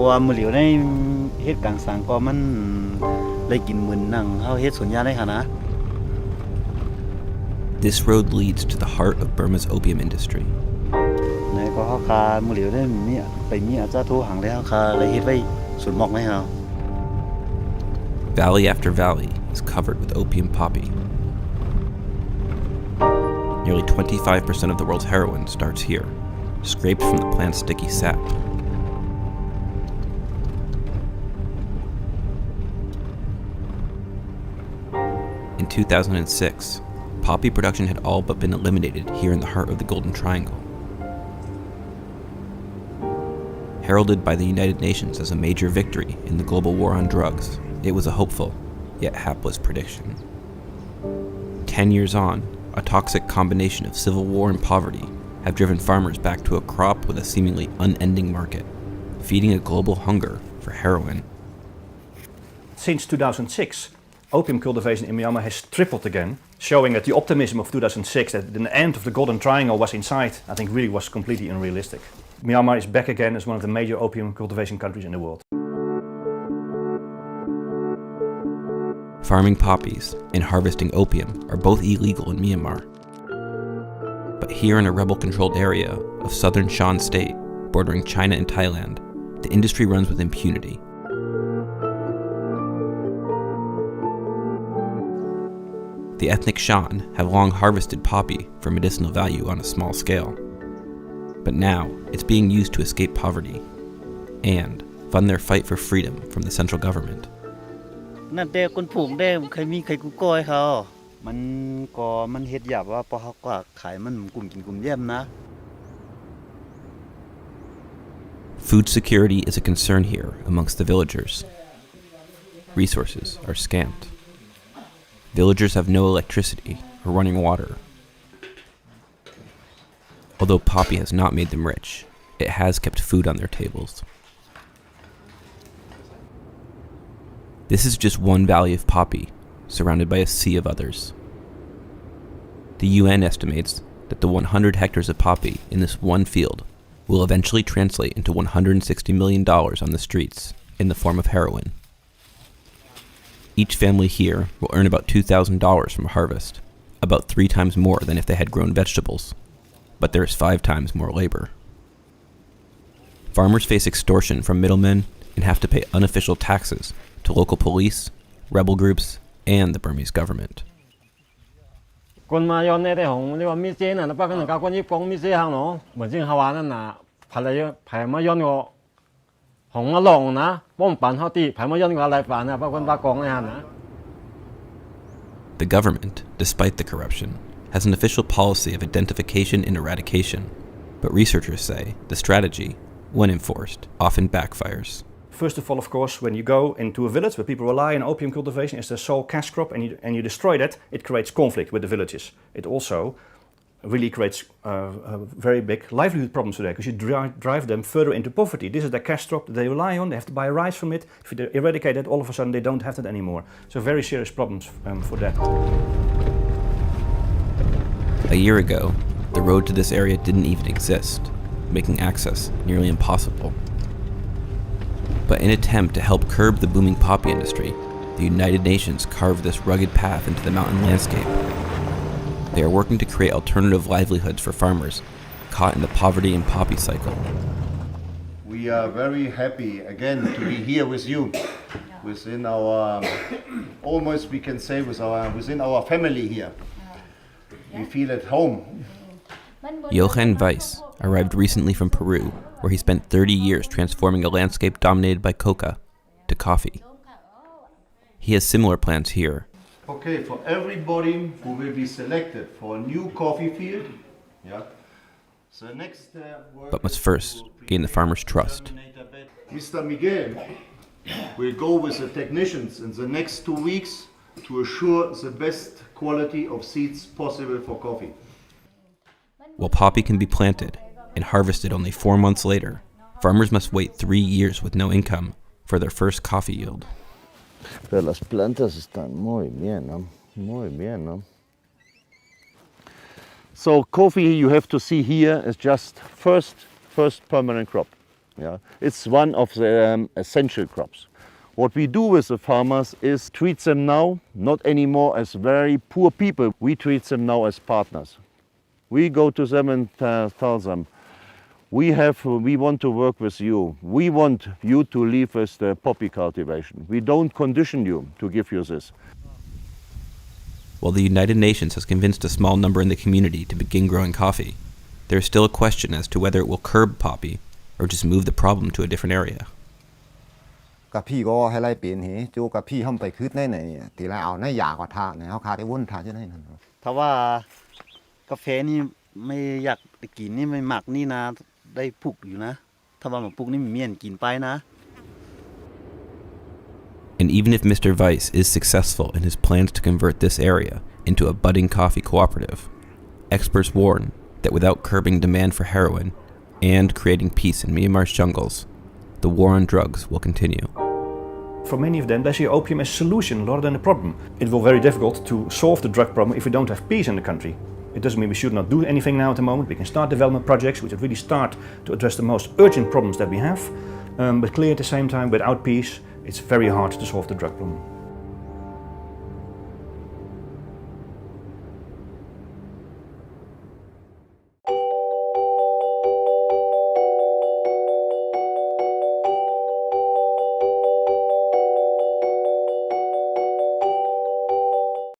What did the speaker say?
ว่ามื้อเหลียวในเฮ็ดกลางสังก็มันได้กินมื้อนั่งเฮาเฮ็ดสวนยางได้หั่นนะ This road leads to the heart of Burma's opium industry. ในก็เฮาคามื้อเหลียวได้มีไปมีอาจจะโทรหังได้เฮาคาเลยเฮ็ดไว้สวนหมอกได้เฮา Valley after valley is covered with opium poppy. Nearly 25% of the world's heroin starts here, scraped from the plant's sticky sap. In 2006, poppy production had all but been eliminated here in the heart of the Golden Triangle. Heralded by the United Nations as a major victory in the global war on drugs, it was a hopeful, yet hapless prediction. 10 years on, a toxic combination of civil war and poverty have driven farmers back to a crop with a seemingly unending market, feeding a global hunger for heroin. Since 2006, opium cultivation in Myanmar has tripled again, showing that the optimism of 2006 that the end of the Golden Triangle was in sight, I think really was completely unrealistic. Myanmar is back again as one of the major opium cultivation countries in the world. Farming poppies and harvesting opium are both illegal in Myanmar. But here in a rebel-controlled area of southern Shan State, bordering China and Thailand, the industry runs with impunity. The ethnic Shan have long harvested poppy for medicinal value on a small scale. But now, it's being used to escape poverty and fund their fight for freedom from the central government. นั่นแต่คนผูกได้เคยมีใครกูก้อยเขามันก็มันเฮ็ดหยาบว่าพอเขาก็ขายมันกลุ่มกินกลุ่มแย่มนะ Food security is a concern here amongst the villagers. Resources are scant. Villagers have no electricity or running water. Although poppy has not made them rich, it has kept food on their tables. This is just one valley of poppy, surrounded by a sea of others. The UN estimates that the 100 hectares of poppy in this one field will eventually translate into $160 million on the streets in the form of heroin. Each family here will earn about $2,000 from a harvest, about 3 times more than if they had grown vegetables, but there is 5 times more labor. Farmers face extortion from middlemen and have to pay unofficial taxes to local police, rebel groups, and the Burmese government. คนมาย้อนได้ของเรียกว่ามีเจน่ะนะป้าก็หนึ่งกับคนญี่ปุ่นมีเจหางเนาะเหมือนจริงฮาวานั่นน่ะภรรยาแผ่มาย้อนก็ของมาลงนะป้อมปันเฮาตีแผ่มาย้อนก็อะไรป่านนะป้าคนป้ากองในหันนะ The government, despite the corruption, has an official policy of identification and eradication, but researchers say the strategy, when enforced, often backfires. First of all, of course, when you go into a village where people rely on opium cultivation as their sole cash crop and you destroy that, it creates conflict with the villages. It also really creates very big livelihood problems today because you drive them further into poverty. This is their cash crop that they rely on. They have to buy rice from it. If you eradicate it, all of a sudden they don't have that anymore. So very serious problems for that. A year ago, the road to this area didn't even exist, making access nearly impossible. But in an attempt to help curb the booming poppy industry, the United Nations carved this rugged path into the mountain landscape. They are working to create alternative livelihoods for farmers caught in the poverty and poppy cycle. We are very happy again to be here with you, within our, almost we can say within our family here. We feel at home. Jochen Weiss arrived recently from Peru, where he spent 30 years transforming a landscape dominated by coca to coffee. He has similar plans here. Okay, for everybody who will be selected for a new coffee field, the next But must first gain the farmer's trust. Mr. Miguel will go with the technicians in the next 2 weeks to assure the best quality of seeds possible for coffee. While poppy can be planted and harvested only 4 months later, farmers must wait 3 years with no income for their first coffee yield. Pero las plantas están muy bien, ¿no? Muy bien, ¿no? So coffee you have to see here is just first permanent crop. Yeah, it's one of the essential crops. What we do with the farmers is treat them now not anymore as very poor people. We treat them now as partners. We go to them and tell them, we want to work with you. We want you to leave with the poppy cultivation. We don't condition you to give you this. While the United Nations has convinced a small number in the community to begin growing coffee, there is still a question as to whether it will curb poppy or just move the problem to a different area. 個 P 嗰個係嚟變起，做個 P 冚ไปคืดใน呢ตี來เอาในยากว่าท่าในเขาขาดได้วุ่นท่าจะได้นั่น ถ้าว่ากาแฟนี่ไม่อยากกินนี่ไม่หมักนี่นะได้ปลูกอยู่นะถ้าว่ามาปลูกนี่มีเมียนกินไปนะ And even if Mr. Weiss is successful in his plans to convert this area into a budding coffee cooperative, experts warn that without curbing demand for heroin and creating peace in Myanmar's jungles, the war on drugs will continue. For many of them, they see opium as a solution rather than a problem. It will be very difficult to solve the drug problem if we don't have peace in the country. It doesn't mean we should not do anything now at the moment. We can start development projects which would really start to address the most urgent problems that we have. But clearly at the same time, without peace, it's very hard to solve the drug problem.